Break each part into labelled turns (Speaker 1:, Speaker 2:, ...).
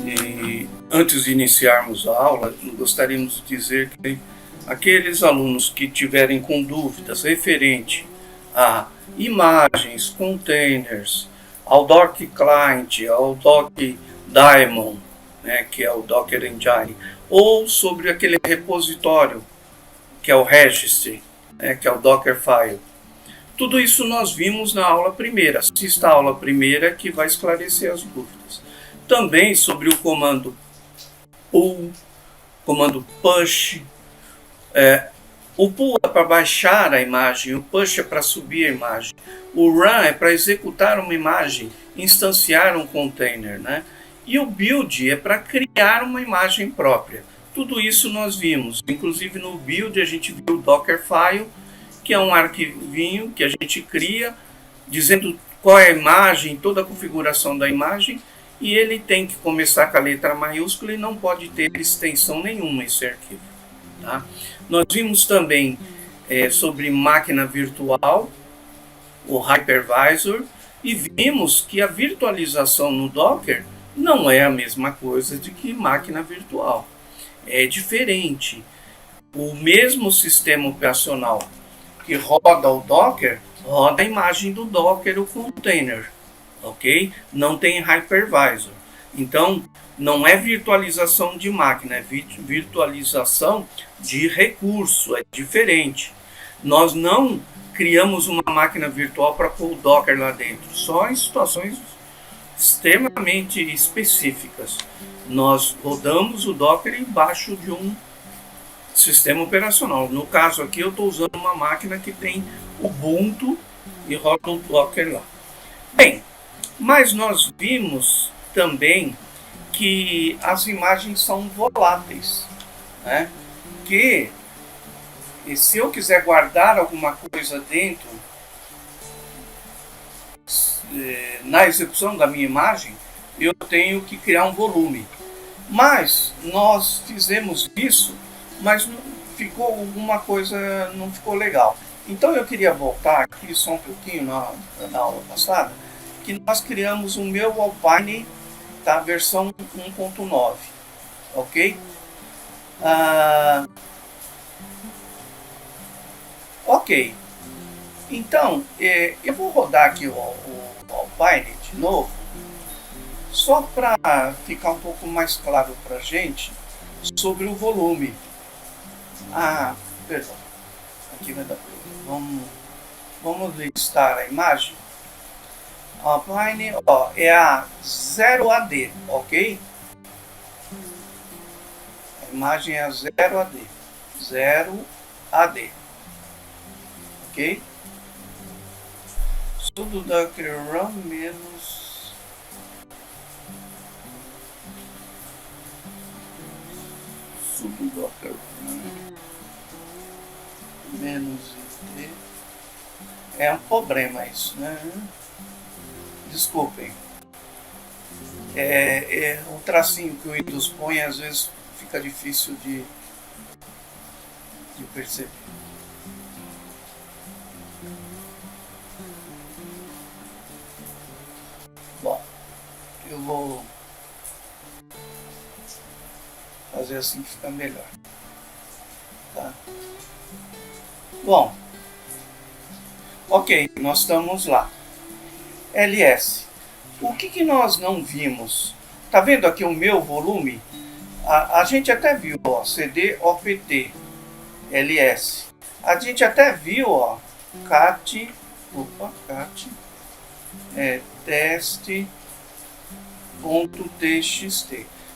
Speaker 1: E antes de iniciarmos a aula, gostaríamos de dizer que aqueles alunos que tiverem com dúvidas referente a imagens, containers, ao Docker Client, ao Docker Daemon, né, que é o Docker Engine, ou sobre aquele repositório, que é o Registry, né, que é o Dockerfile. Tudo isso nós vimos na aula primeira. Assista a aula primeira que vai esclarecer as dúvidas. Também sobre o comando pull, comando push. O pull é para baixar a imagem, o push é para subir a imagem. O run é para executar uma imagem, instanciar um container, né? E o build é para criar uma imagem própria. Tudo isso nós vimos. Inclusive no build a gente viu o Dockerfile, que é um arquivinho que a gente cria, dizendo qual é a imagem, toda a configuração da imagem, e ele tem que começar com a letra maiúscula e não pode ter extensão nenhuma esse arquivo. Tá? Nós vimos também sobre máquina virtual, o hypervisor, e vimos que a virtualização no Docker não é a mesma coisa de que máquina virtual. É diferente. O mesmo sistema operacional que roda o Docker, roda a imagem do Docker, o container, ok? Não tem hypervisor. Então, não é virtualização de máquina, é virtualização de recurso, é diferente. Nós não criamos uma máquina virtual para pôr o Docker lá dentro, só em situações extremamente específicas. Nós rodamos o Docker embaixo de um sistema operacional. No caso aqui eu estou usando uma máquina que tem Ubuntu e roda o Docker lá. Bem, mas nós vimos também que as imagens são voláteis, né? Que se eu quiser guardar alguma coisa dentro, na execução da minha imagem, eu tenho que criar um volume. Mas nós fizemos isso, mas ficou alguma coisa, não ficou legal. Então eu queria voltar aqui só um pouquinho na aula passada, que nós criamos o meu Alpine, tá, versão 1.9, ok? Ok, então eu vou rodar aqui o Alpine de novo, só para ficar um pouco mais claro para a gente sobre o volume. Perdão, aqui vai dar problema. Vamos listar a imagem. A Alpine, é a 0AD, ok? A imagem é a 0AD, 0AD, ok? Sudo Docker run menos sudo Docker run menos IT. É um problema isso, né? Desculpem. O tracinho que o Windows põe às vezes fica difícil de perceber. Bom, eu vou fazer assim que fica melhor. Tá? Bom, ok, nós estamos lá. LS. O que nós não vimos? Tá vendo aqui o meu volume? A gente até viu, ó, CD OPT, LS. A gente até viu, ó, cat teste.txt.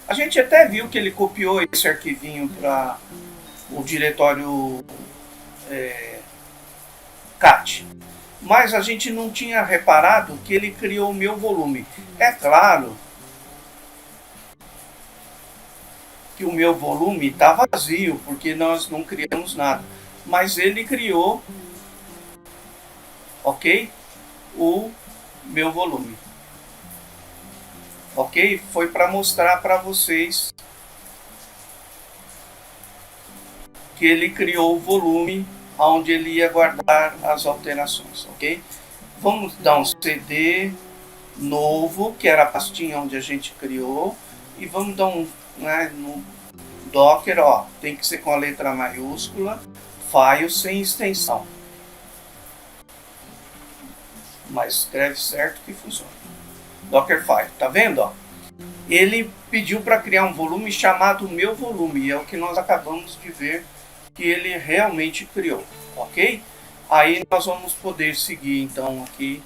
Speaker 1: A gente até viu que ele copiou esse arquivinho para o diretório cat. Mas a gente não tinha reparado que ele criou o meu volume. É claro que o meu volume está vazio, porque nós não criamos nada. Mas ele criou, ok? O meu volume. Ok? Foi para mostrar para vocês que ele criou o volume onde ele ia guardar as alterações, ok? Vamos dar um CD novo, que era a pastinha onde a gente criou, e vamos dar um, né, no Docker, ó, tem que ser com a letra maiúscula, file sem extensão. Mas escreve certo que funciona. Dockerfile, tá vendo? Ó? Ele pediu para criar um volume chamado meu volume, e é o que nós acabamos de ver que ele realmente criou, ok? Aí nós vamos poder seguir então aqui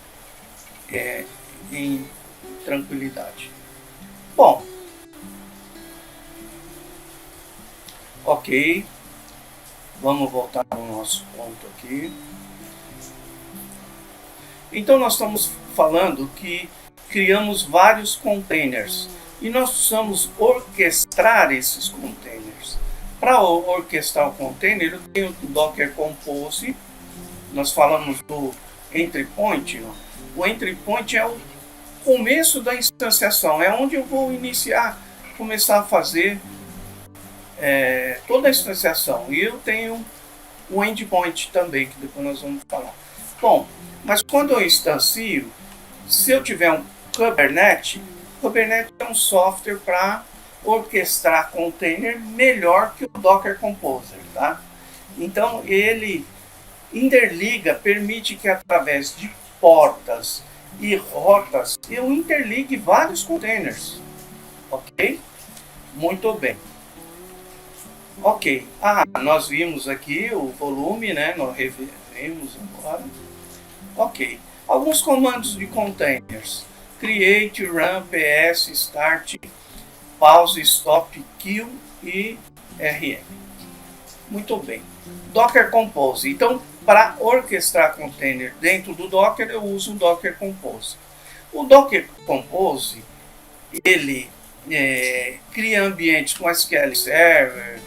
Speaker 1: em tranquilidade. Bom, ok, vamos voltar ao nosso ponto aqui. Então nós estamos falando que criamos vários containers e nós precisamos orquestrar esses containers. Para orquestrar o container, eu tenho o Docker Compose. Nós falamos do entry point. O entry point é o começo da instanciação, é onde eu vou começar a fazer toda a instanciação. E eu tenho o endpoint também, que depois nós vamos falar. Bom, mas quando eu instancio, se eu tiver um Kubernetes é um software para orquestrar container melhor que o Docker Composer, tá? Então ele interliga, permite que através de portas e rotas eu interligue vários containers, ok? Muito bem. Ok, nós vimos aqui o volume, né? Nós revemos agora. Ok, alguns comandos de containers: create, run, ps, start, pause, stop, kill e rm. Muito bem. Docker Compose. Então, para orquestrar container dentro do Docker, eu uso o Docker Compose. O Docker Compose, ele cria ambientes com SQL Server,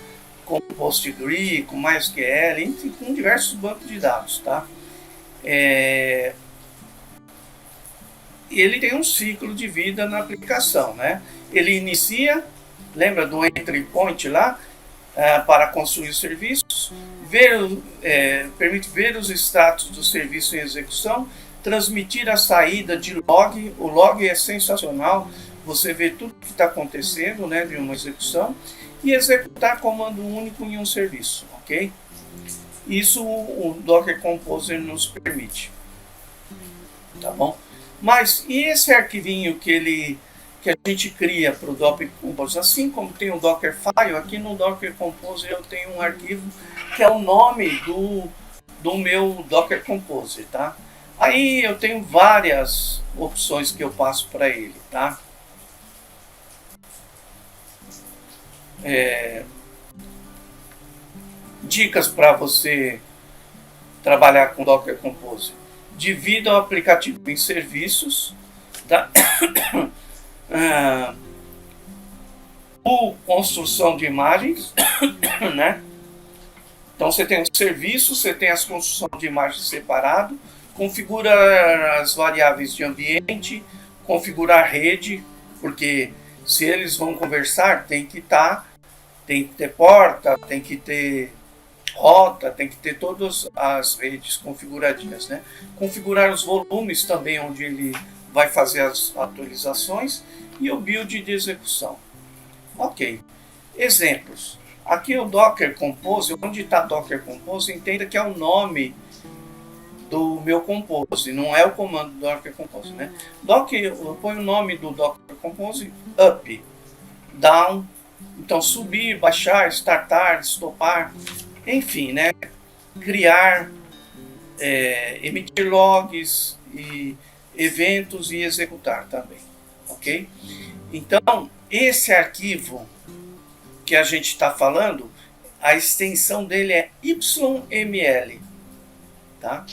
Speaker 1: com PostgreSQL, com MySQL, enfim, com diversos bancos de dados, tá? Ele tem um ciclo de vida na aplicação, né? Ele inicia, lembra do entry point lá, para construir os serviços, permite ver os status do serviço em execução, transmitir a saída de log. O log é sensacional, você vê tudo que está acontecendo, né, de uma execução, e executar comando único em um serviço, ok? Isso o Docker Composer nos permite, tá bom? Mas e esse arquivinho que a gente cria para o Docker Compose? Assim como tem o Dockerfile, aqui no Docker Compose eu tenho um arquivo que é o nome do meu Docker Compose, tá? Aí eu tenho várias opções que eu passo para ele, tá? Dicas para você trabalhar com Docker Compose: divida o aplicativo em serviços, tá? Construção de imagens, né? Então você tem os serviços, você tem as construções de imagens separado, configura as variáveis de ambiente, configurar a rede, porque se eles vão conversar, tem que ter porta, tem que ter rota, tem que ter todas as redes configuradinhas, né? Configurar os volumes também, onde ele vai fazer as atualizações, e o build de execução. Ok. Exemplos. Aqui o Docker Compose, onde está Docker Compose, entenda que é o nome do meu Compose, não é o comando do Docker Compose, né? Eu ponho o nome do Docker Compose up, down, então subir, baixar, startar, stopar, enfim, né? Criar, emitir logs e eventos e executar também, ok? Então, esse arquivo que a gente está falando, a extensão dele é YML, tá?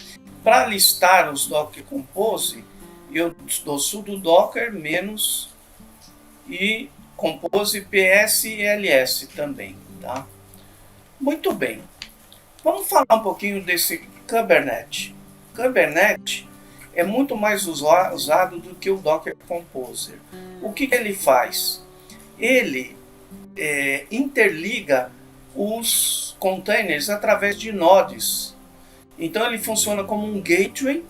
Speaker 1: Para listar os Docker Compose, eu dou sudo docker menos e compose psls também, tá? Muito bem. Vamos falar um pouquinho desse Kubernetes. Kubernetes é muito mais usado do que o Docker Composer. O que ele faz? Ele interliga os containers através de nodes. Então ele funciona como um gateway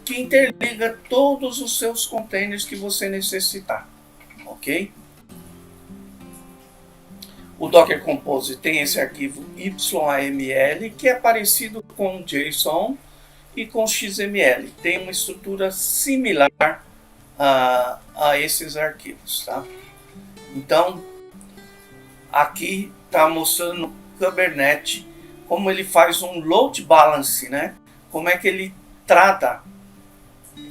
Speaker 1: que interliga todos os seus containers que você necessitar, ok? O Docker Compose tem esse arquivo YAML, que é parecido com JSON e com XML. Tem uma estrutura similar a esses arquivos, tá? Então, aqui está mostrando o Kubernetes, como ele faz um load balance, né? Como é que ele trata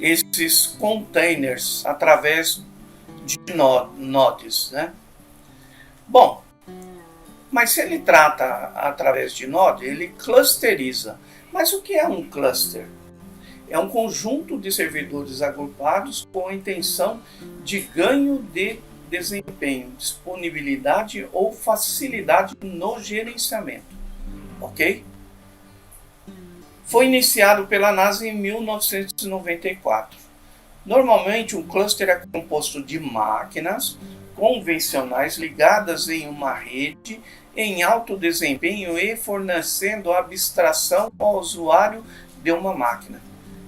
Speaker 1: esses containers através de nodes, né? Bom, mas se ele trata através de node, ele clusteriza. Mas o que é um cluster? É um conjunto de servidores agrupados com a intenção de ganho de desempenho, disponibilidade ou facilidade no gerenciamento. Ok? Foi iniciado pela NASA em 1994. Normalmente, um cluster é composto de máquinas convencionais ligadas em uma rede em alto desempenho e fornecendo abstração ao usuário de uma máquina.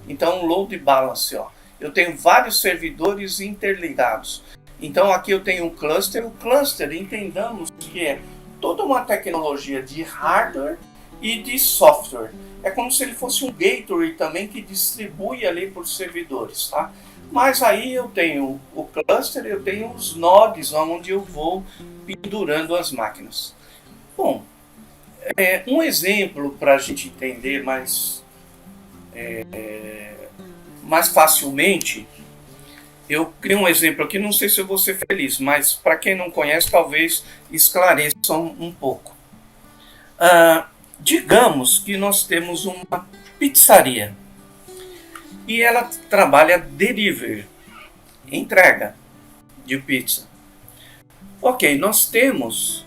Speaker 1: Então, load balance, ó. Eu tenho vários servidores interligados. Então, aqui eu tenho um cluster. O cluster, entendamos que é toda uma tecnologia de hardware e de software. É como se ele fosse um gateway também que distribui ali por servidores, tá? Mas aí eu tenho o cluster, eu tenho os nodes onde eu vou pendurando as máquinas. Bom, um exemplo para a gente entender mais facilmente, eu crio um exemplo aqui, não sei se eu vou ser feliz, mas para quem não conhece, talvez esclareça um pouco. Digamos que nós temos uma pizzaria e ela trabalha delivery, entrega de pizza. Ok, nós temos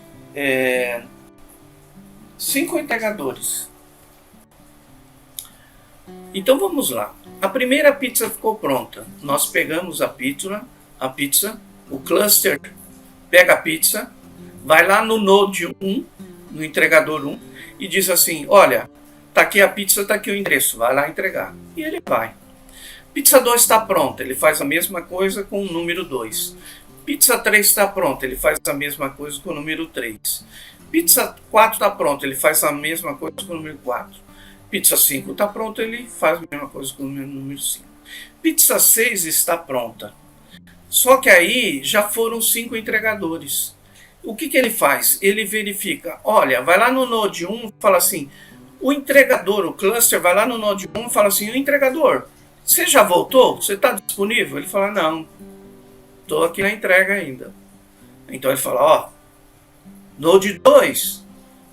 Speaker 1: 5 entregadores. Então vamos lá. A primeira pizza ficou pronta. Nós pegamos a pizza, o cluster pega a pizza, vai lá no node 1, no entregador 1, e diz assim, olha, tá aqui a pizza, tá aqui o endereço, vai lá entregar. E ele vai. Pizza 2 está pronta, ele faz a mesma coisa com o número 2. Pizza 3 está pronta, ele faz a mesma coisa com o número 3. Pizza 4 está pronta, ele faz a mesma coisa com o número 4. Pizza 5 está pronta, ele faz a mesma coisa com o número 5. Pizza 6 está pronta. Só que aí já foram 5 entregadores. O que ele faz? Ele verifica, olha, vai lá no node 1 e fala assim, o entregador, o cluster, vai lá no node 1 e fala assim, o entregador, você já voltou? Você está disponível? Ele fala, não, estou aqui na entrega ainda. Então ele fala, ó, node 2,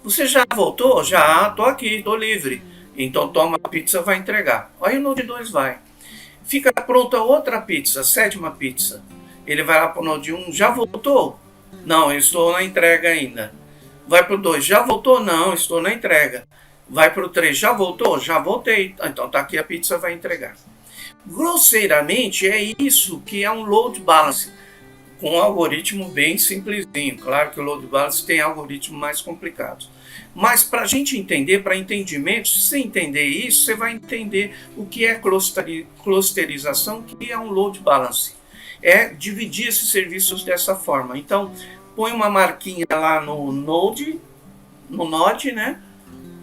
Speaker 1: você já voltou? Já, estou aqui, estou livre. Então toma a pizza, vai entregar. Aí o node 2 vai. Fica pronta outra pizza, a 7ª pizza. Ele vai lá para o node 1, já voltou? Não, eu estou na entrega ainda. Vai para o 2, já voltou? Não, estou na entrega. Vai para o 3, já voltou? Já voltei. Então tá aqui a pizza, vai entregar. Grosseiramente é isso que é um load balance, com um algoritmo bem simplesinho. Claro que o load balance tem algoritmos mais complicados. Mas para a gente entender, para entendimento, se você entender isso, você vai entender o que é clusterização, que é um load balance. É dividir esses serviços dessa forma. Então, põe uma marquinha lá no node, né?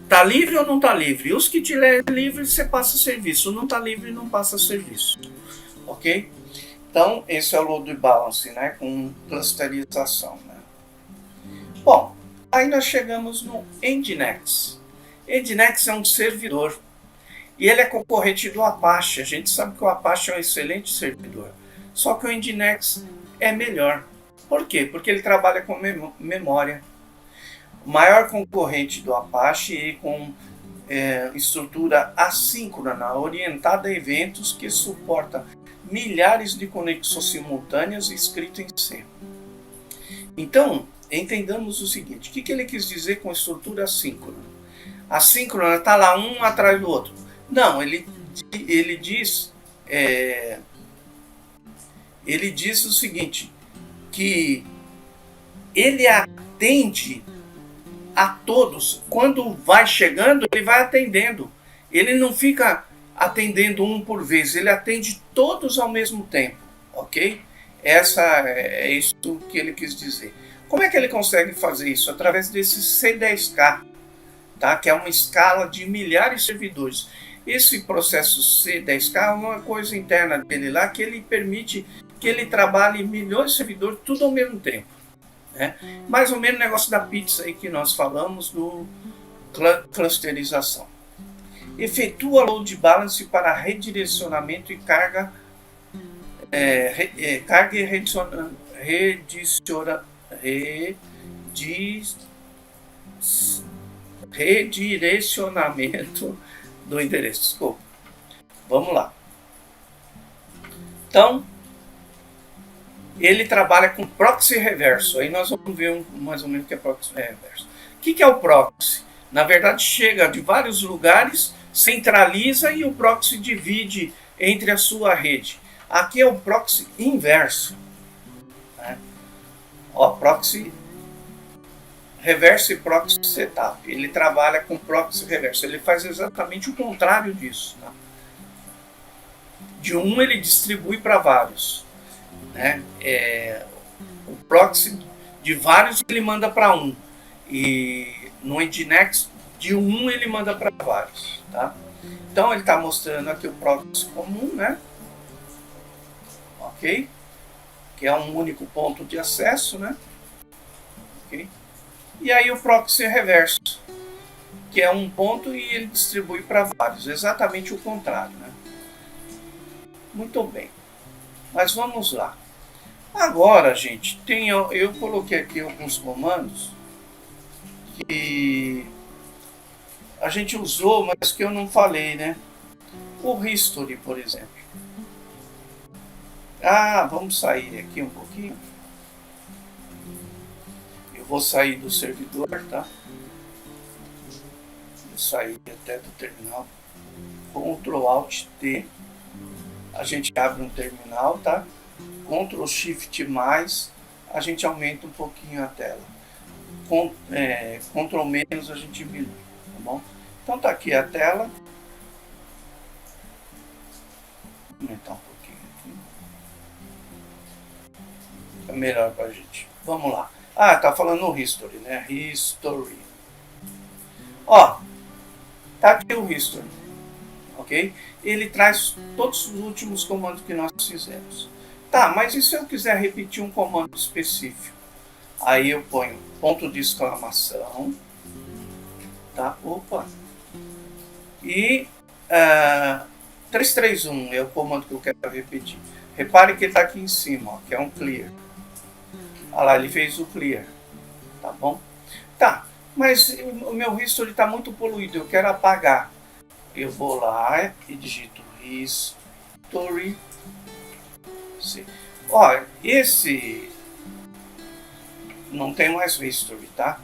Speaker 1: Tá livre ou não tá livre? Os que tiver livre, você passa serviço. Não tá livre, não passa serviço. Ok? Então, esse é o load balance, né? Com clusterização, né? Bom, aí nós chegamos no Nginx. Nginx é um servidor. E ele é concorrente do Apache. A gente sabe que o Apache é um excelente servidor. Só que o Nginx é melhor. Por quê? Porque ele trabalha com memória. O maior concorrente do Apache e com estrutura assíncrona, orientada a eventos, que suporta milhares de conexões simultâneas escrito em C. Então, entendamos o seguinte, o que ele quis dizer com estrutura assíncrona? Assíncrona está lá um atrás do outro. Não, ele diz o seguinte, que ele atende a todos. Quando vai chegando, ele vai atendendo. Ele não fica atendendo um por vez, ele atende todos ao mesmo tempo, ok? É isso que ele quis dizer. Como é que ele consegue fazer isso? Através desse C10K, tá? Que é uma escala de milhares de servidores. Esse processo C10K é uma coisa interna dele lá que ele permite que ele trabalhe milhões de servidores tudo ao mesmo tempo. Né? Mais ou menos o negócio da pizza aí que nós falamos do clusterização. Efetua load balance para redirecionamento e carga, carga e redirecionamento do endereço. Desculpa. Vamos lá. Então, ele trabalha com proxy reverso. Aí nós vamos ver mais ou menos o que é proxy reverso. O que é o proxy? Na verdade, chega de vários lugares, centraliza e o proxy divide entre a sua rede. Aqui é o proxy inverso. Né? Ó, proxy reverso e proxy setup. Ele trabalha com proxy reverso. Ele faz exatamente o contrário disso. Tá? De um ele distribui para vários. Né? O proxy de vários ele manda para um. E no Nginx, de um ele manda para vários. Tá? Então ele está mostrando aqui o proxy comum, né? Ok? Que é um único ponto de acesso, né? Ok? E aí o proxy reverso, que é um ponto e ele distribui para vários, exatamente o contrário, né? Muito bem, mas vamos lá. Agora, gente, eu coloquei aqui alguns comandos que a gente usou, mas que eu não falei, né? O history, por exemplo. Vamos sair aqui um pouquinho. Eu vou sair do servidor, tá? Vou sair até do terminal. Ctrl Alt T. A gente abre um terminal, tá? Ctrl Shift mais, a gente aumenta um pouquinho a tela. Ctrl menos a gente diminui, tá bom? Então tá aqui a tela. Vou aumentar um pouquinho aqui. É melhor pra gente. Vamos lá. Tá falando no history, né? History. Ó, tá aqui o history, ok? Ele traz todos os últimos comandos que nós fizemos. Tá, mas e se eu quiser repetir um comando específico? Aí eu ponho ponto de exclamação, tá? Opa! E 331 é o comando que eu quero repetir. Repare que está aqui em cima, ó, que é um clear. Olha lá, ele fez o clear, tá bom? Tá, mas o meu history está muito poluído, eu quero apagar. Eu vou lá e digito history. Olha, esse não tem mais history, tá?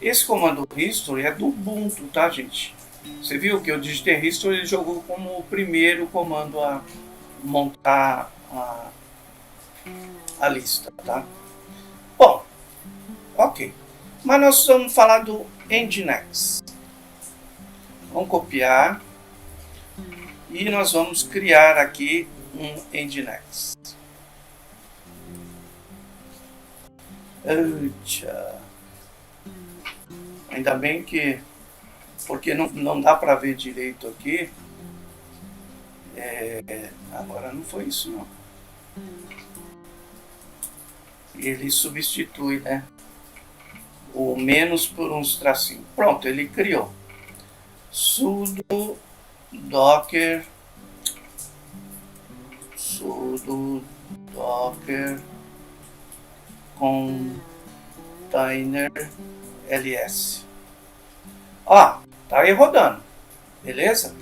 Speaker 1: Esse comando history é do Ubuntu, tá, gente? Você viu que eu digitei history, ele jogou como o primeiro comando a montar a lista, tá? Bom, ok. Mas nós vamos falar do Nginx. Vamos copiar e nós vamos criar aqui um Nginx. Ainda bem que, porque não dá para ver direito aqui. Agora não foi isso não. Ele substitui, né, o menos por uns tracinhos. Pronto, ele criou. Sudo docker container ls. Tá aí rodando, beleza?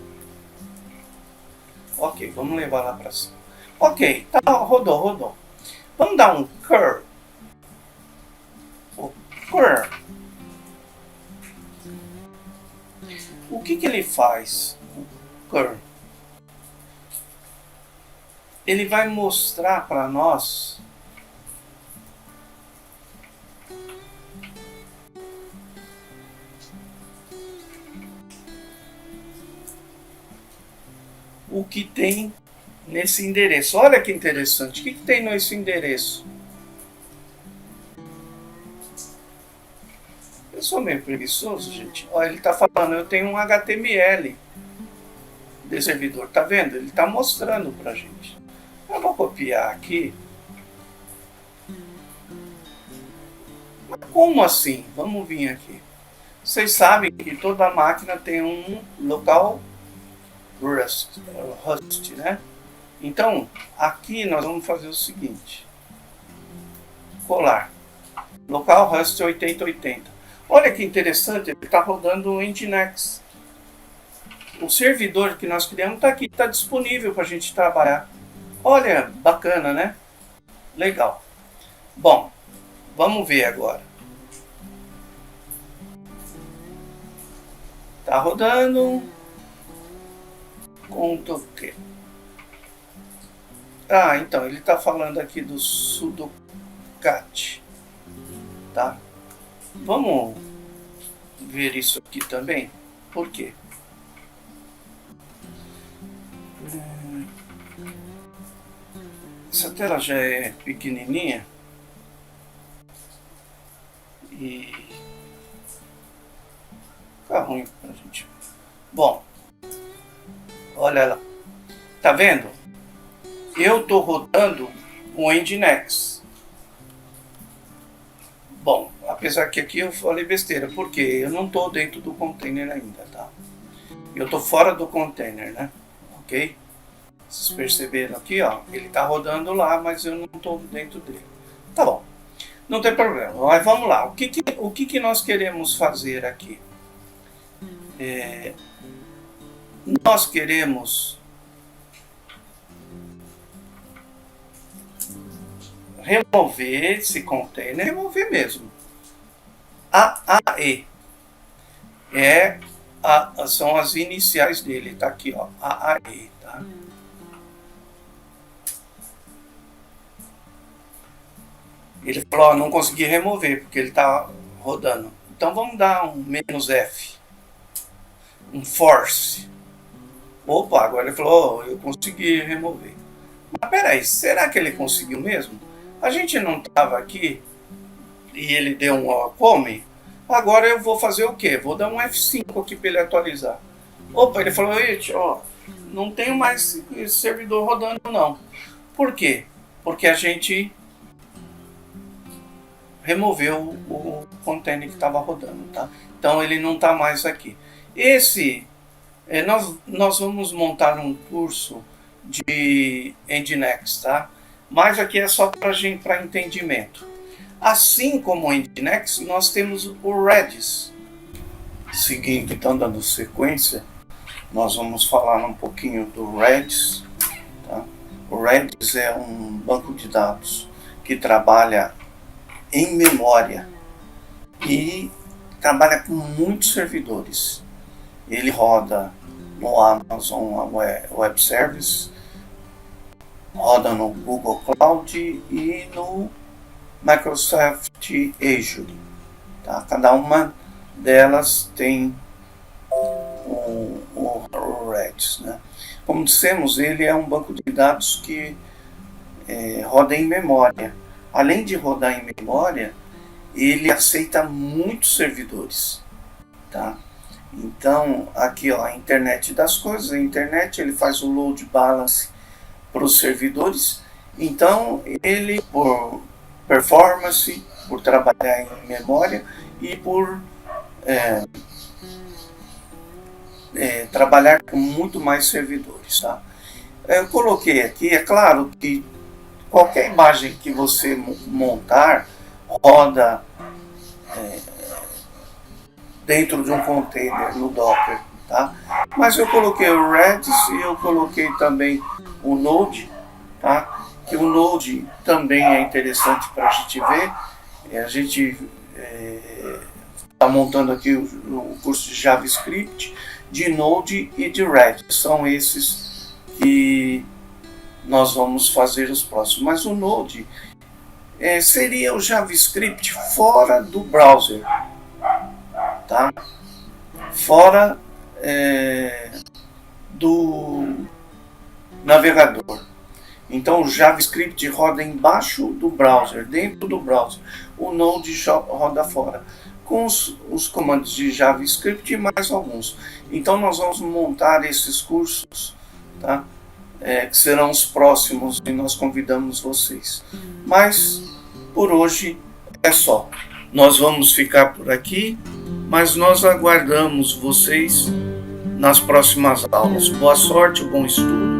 Speaker 1: Ok, vamos levar lá para cima. Ok, tá, rodou. Vamos dar um curl. O curl. O que ele faz? O curl. Ele vai mostrar para nós o que tem nesse endereço. Olha que interessante. O que tem nesse endereço? Eu sou meio preguiçoso, gente. Olha, ele está falando, eu tenho um HTML de servidor. Tá vendo? Ele está mostrando para a gente. Eu vou copiar aqui. Mas como assim? Vamos vir aqui. Vocês sabem que toda máquina tem um local host, né? Então, aqui nós vamos fazer o seguinte. Colar. Localhost 8080. Olha que interessante, ele está rodando o Nginx. O servidor que nós criamos está aqui, está disponível para a gente trabalhar. Olha, bacana, né? Legal. Bom, vamos ver agora. Está rodando. Ctrl+T. Ah, então, ele está falando aqui do sudo cat. Tá? Vamos ver isso aqui também. Por quê? Essa tela já é pequenininha. E fica ruim pra gente. Bom, olha lá. Tá vendo? Eu tô rodando o Nginx. Bom, apesar que aqui eu falei besteira, porque eu não tô dentro do container ainda, tá? Eu tô fora do container, né? Ok? Vocês perceberam aqui, ó, ele tá rodando lá, mas eu não tô dentro dele. Tá bom, não tem problema, mas vamos lá. O que nós queremos fazer aqui? Nós queremos remover esse container, remover mesmo. AAE são as iniciais dele, tá aqui, ó, AAE, tá? Ele falou, ó, não consegui remover porque ele tá rodando. Então vamos dar um "-f", um force. Opa, agora ele falou, eu consegui remover. Mas peraí, será que ele conseguiu mesmo? A gente não estava aqui e ele deu um come? Agora eu vou fazer o quê? Vou dar um F5 aqui para ele atualizar. Opa, ele falou, ó, não tenho mais esse servidor rodando não. Por quê? Porque a gente removeu o container que estava rodando, tá? Então ele não está mais aqui. Nós vamos montar um curso de Nginx, tá? Mas aqui é só para entendimento. Assim como o Nginx, nós temos o Redis. Seguindo, então, dando sequência, nós vamos falar um pouquinho do Redis. Tá? O Redis é um banco de dados que trabalha em memória e trabalha com muitos servidores. Ele roda no Amazon Web Service, roda no Google Cloud e no Microsoft Azure. Tá? Cada uma delas tem o Redis. Né? Como dissemos, ele é um banco de dados que roda em memória. Além de rodar em memória, ele aceita muitos servidores. Tá? Então, aqui ó, a internet das coisas, a internet ele faz o load balance para os servidores. Então, ele, por performance, por trabalhar em memória e por trabalhar com muito mais servidores. Tá? Eu coloquei aqui, é claro que qualquer imagem que você montar roda dentro de um container no Docker, tá? Mas eu coloquei o Redis e eu coloquei também o Node, tá? Que o Node também é interessante para a gente ver. A gente está montando aqui o curso de JavaScript, de Node e de Redis. São esses que nós vamos fazer os próximos. Mas o Node seria o JavaScript fora do browser, tá? Fora navegador. Então o JavaScript roda embaixo do browser, dentro do browser. O Node roda fora, com os comandos de JavaScript e mais alguns. Então nós vamos montar esses cursos, tá? Que serão os próximos e nós convidamos vocês. Mas por hoje é só. Nós vamos ficar por aqui, mas nós aguardamos vocês nas próximas aulas. Boa sorte, bom estudo.